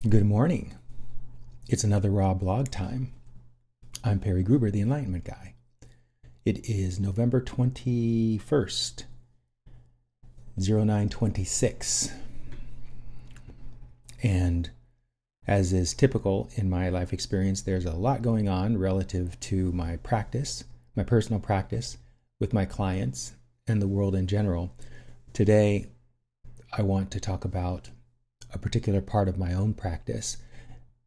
Good morning. It's another Raw blog time. I'm Perry Gruber, the Enlightenment Guy. It is November 21st, 0926. And as is typical in my life experience, there's a lot going on relative to my practice, my personal practice with my clients and the world in general. Today, I want to talk about a particular part of my own practice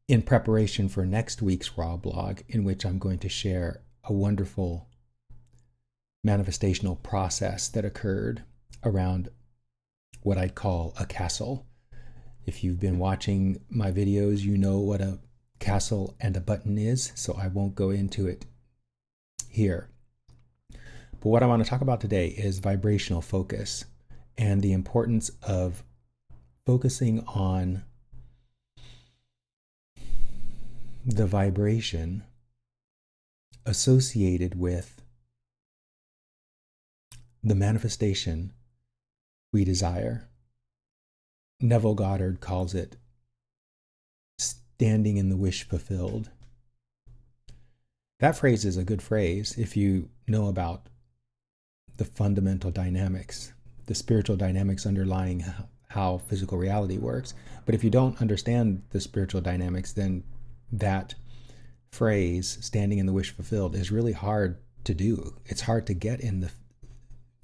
in preparation for next week's Raw blog, in which I'm going to share a wonderful manifestational process that occurred around what I'd call a castle. If you've been watching my videos, you know what a castle and a button is, so I won't go into it here. But what I want to talk about today is vibrational focus and the importance of focusing on the vibration associated with the manifestation we desire. Neville Goddard calls it standing in the wish fulfilled. That phrase is a good phrase if you know about the fundamental dynamics, the spiritual dynamics underlying how physical reality works. But if you don't understand the spiritual dynamics, then that phrase, standing in the wish fulfilled, is really hard to do. It's hard to get in the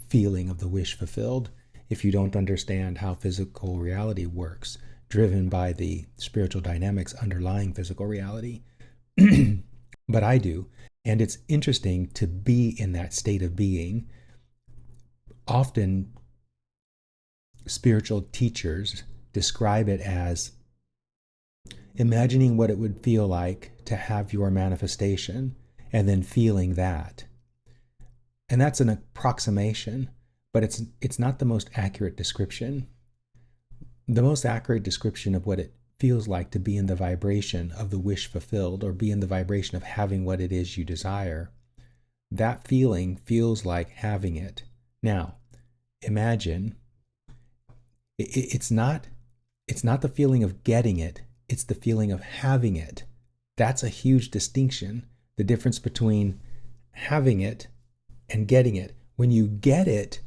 feeling of the wish fulfilled if you don't understand how physical reality works, driven by the spiritual dynamics underlying physical reality. But I do. And it's interesting to be in that state of being. Often, spiritual teachers describe it as imagining what it would feel like to have your manifestation and then feeling that. And that's an approximation, but it's not the most accurate description. The most accurate description of what it feels like to be in the vibration of the wish fulfilled, or be in the vibration of having what it is you desire, that feeling feels like having it. Now, imagine it's not the feeling of getting it, it's the feeling of having it. That's a huge distinction, the difference between having it and getting it. When you get it,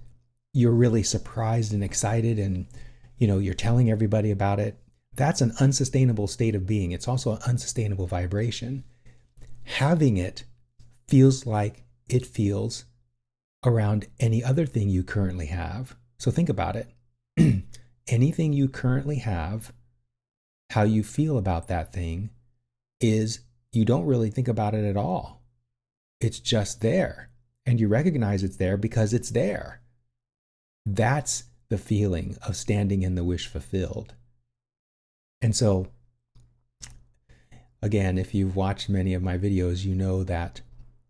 you're really surprised and excited, and you're telling everybody about it. That's an unsustainable state of being. It's also an unsustainable vibration. Having it feels like it feels around any other thing you currently have. So think about it. Anything you currently have, how you feel about that thing is you don't really think about it at all. It's just there. And you recognize it's there because it's there. That's the feeling of standing in the wish fulfilled. And so, again, if you've watched many of my videos, you know that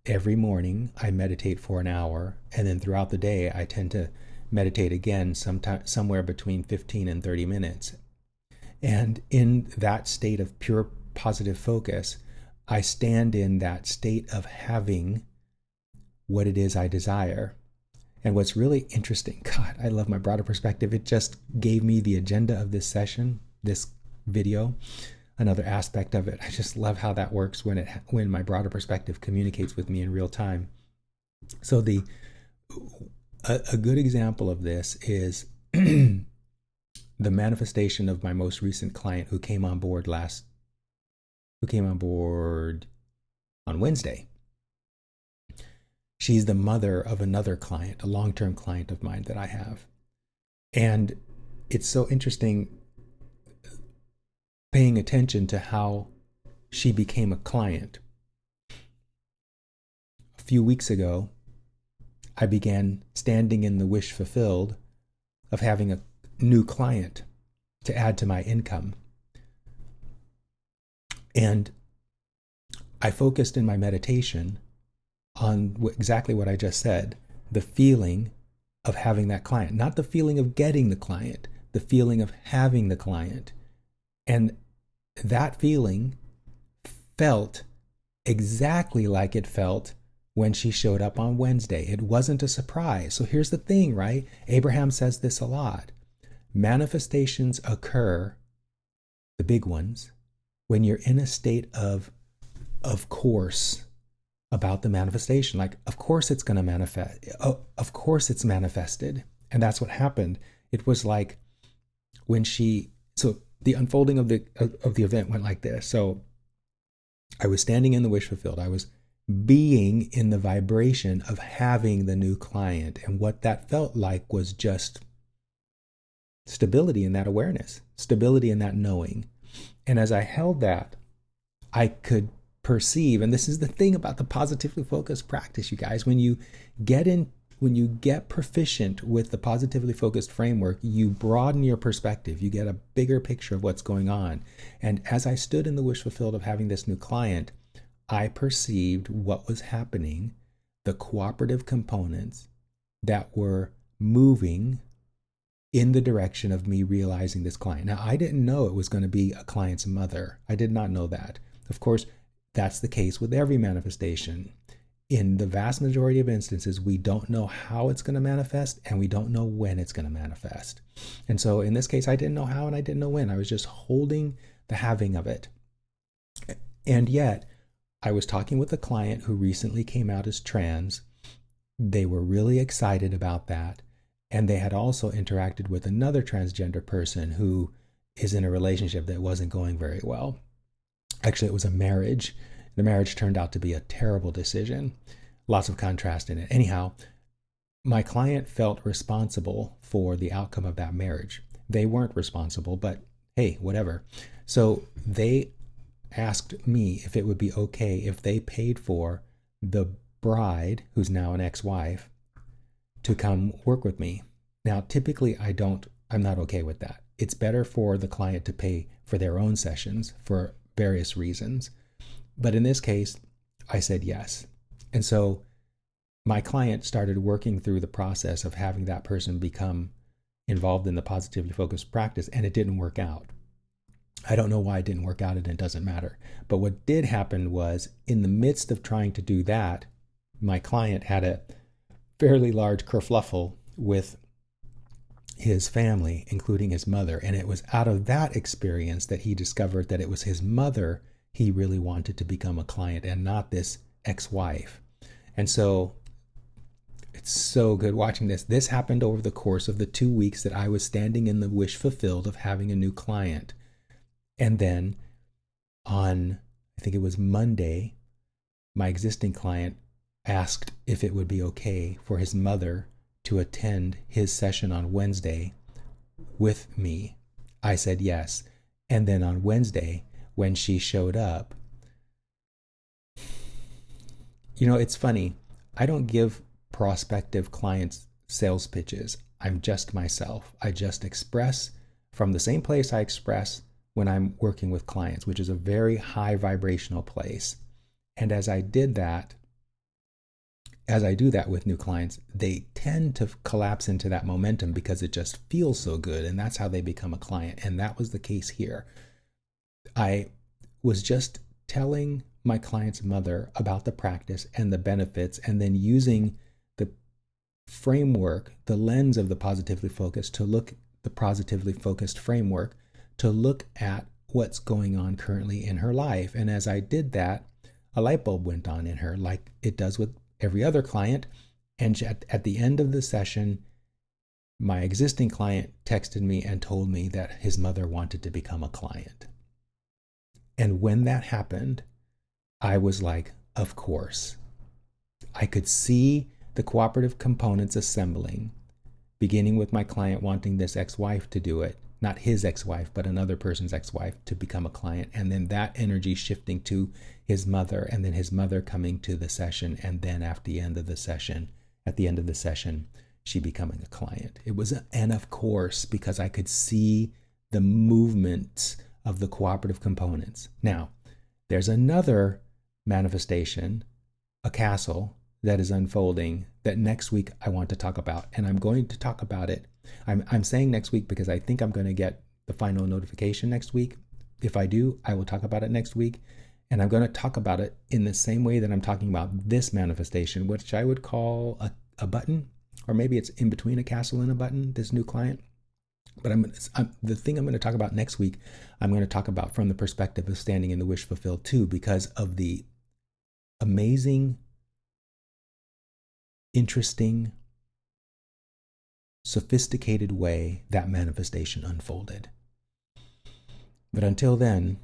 every morning I meditate for an hour, and then throughout the day I tend to meditate again somewhere between 15 and 30 minutes. And in that state of pure positive focus, I stand in that state of having what it is I desire. And what's really interesting, God, I love my broader perspective. It just gave me the agenda of this session, this video, another aspect of it. I just love how that works when my broader perspective communicates with me in real time. So a good example of this is the manifestation of my most recent client who came on board on Wednesday. She's the mother of another client, a long-term client of mine that I have. And it's so interesting paying attention to how she became a client. A few weeks ago, I began standing in the wish fulfilled of having a new client to add to my income. And I focused in my meditation on exactly what I just said, the feeling of having that client, not the feeling of getting the client, the feeling of having the client. And that feeling felt exactly like it felt when she showed up on Wednesday. It wasn't a surprise. So here's the thing, right? Abraham says this a lot. Manifestations occur the big ones, when you're in a state of course, about the manifestation. Like, of course it's going to manifest. Oh, of course it's manifested. And that's what happened. It was like so the unfolding of the event went like this. So I was standing in the wish fulfilled. I was being in the vibration of having the new client. And what that felt like was just stability in that awareness, stability in that knowing. And as I held that, I could perceive, and this is the thing about the positively focused practice, you guys, when you get proficient with the positively focused framework, you broaden your perspective, you get a bigger picture of what's going on. And as I stood in the wish fulfilled of having this new client, I perceived what was happening, the cooperative components that were moving in the direction of me realizing this client. Now, I didn't know it was going to be a client's mother. I did not know that. Of course, that's the case with every manifestation. In the vast majority of instances, we don't know how it's going to manifest, and we don't know when it's going to manifest. And so in this case, I didn't know how and I didn't know when. I was just holding the having of it. And yet, I was talking with a client who recently came out as trans. They were really excited about that. And they had also interacted with another transgender person who is in a relationship that wasn't going very well. Actually, it was a marriage. The marriage turned out to be a terrible decision. Lots of contrast in it. Anyhow, my client felt responsible for the outcome of that marriage. They weren't responsible, but hey, whatever. So they asked me if it would be okay if they paid for the bride, who's now an ex-wife, to come work with me. Now, typically I'm not okay with that. It's better for the client to pay for their own sessions for various reasons. But in this case, I said yes. And so my client started working through the process of having that person become involved in the positively focused practice, and it didn't work out. I don't know why it didn't work out, and it doesn't matter. But what did happen was, in the midst of trying to do that, my client had a fairly large kerfluffle with his family, including his mother. And it was out of that experience that he discovered that it was his mother he really wanted to become a client and not this ex-wife. And so it's so good watching this. This happened over the course of the 2 weeks that I was standing in the wish fulfilled of having a new client. And then on, I think it was Monday, my existing client asked if it would be okay for his mother to attend his session on Wednesday with me. I said yes. And then on Wednesday, when she showed up, it's funny. I don't give prospective clients sales pitches. I'm just myself. I just express from the same place I express when I'm working with clients, which is a very high vibrational place. And as I do that with new clients, they tend to collapse into that momentum because it just feels so good. And that's how they become a client. And that was the case here. I was just telling my client's mother about the practice and the benefits, and then using the framework, the lens of the positively focused framework to look at what's going on currently in her life. And as I did that, a light bulb went on in her, like it does with every other client. And at the end of the session, my existing client texted me and told me that his mother wanted to become a client. And when that happened, I was like, of course. I could see the cooperative components assembling, beginning with my client wanting this ex-wife to do it, not his ex-wife, but another person's ex-wife to become a client. And then that energy shifting to his mother, and then his mother coming to the session. And then at the end of the session, she becoming a client. It was and of course, because I could see the movements of the cooperative components. Now, there's another manifestation, a castle, that is unfolding that next week I want to talk about. And I'm going to talk about it. I'm saying next week because I think I'm going to get the final notification next week. If I do, I will talk about it next week. And I'm going to talk about it in the same way that I'm talking about this manifestation, which I would call a button, or maybe it's in between a castle and a button, this new client. But the thing I'm going to talk about next week, I'm going to talk about from the perspective of standing in the wish fulfilled too, because of the amazing, interesting, sophisticated way that manifestation unfolded. But until then,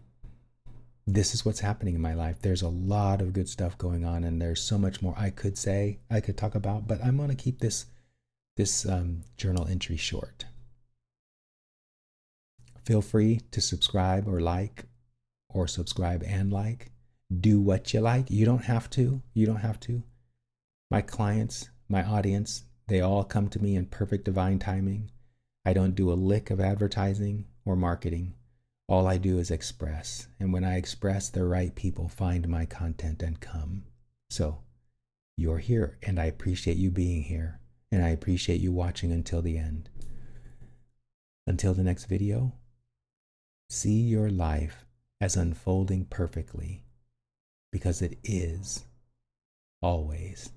this is what's happening in my life. There's a lot of good stuff going on, and there's so much more I could say, I could talk about, but I'm going to keep this journal entry short. Feel free to subscribe or like, or subscribe and like. Do what you like. You don't have to. You don't have to. My clients, my audience, they all come to me in perfect divine timing. I don't do a lick of advertising or marketing. All I do is express. And when I express, the right people find my content and come. So you're here, and I appreciate you being here. And I appreciate you watching until the end. Until the next video, see your life as unfolding perfectly, because it is always.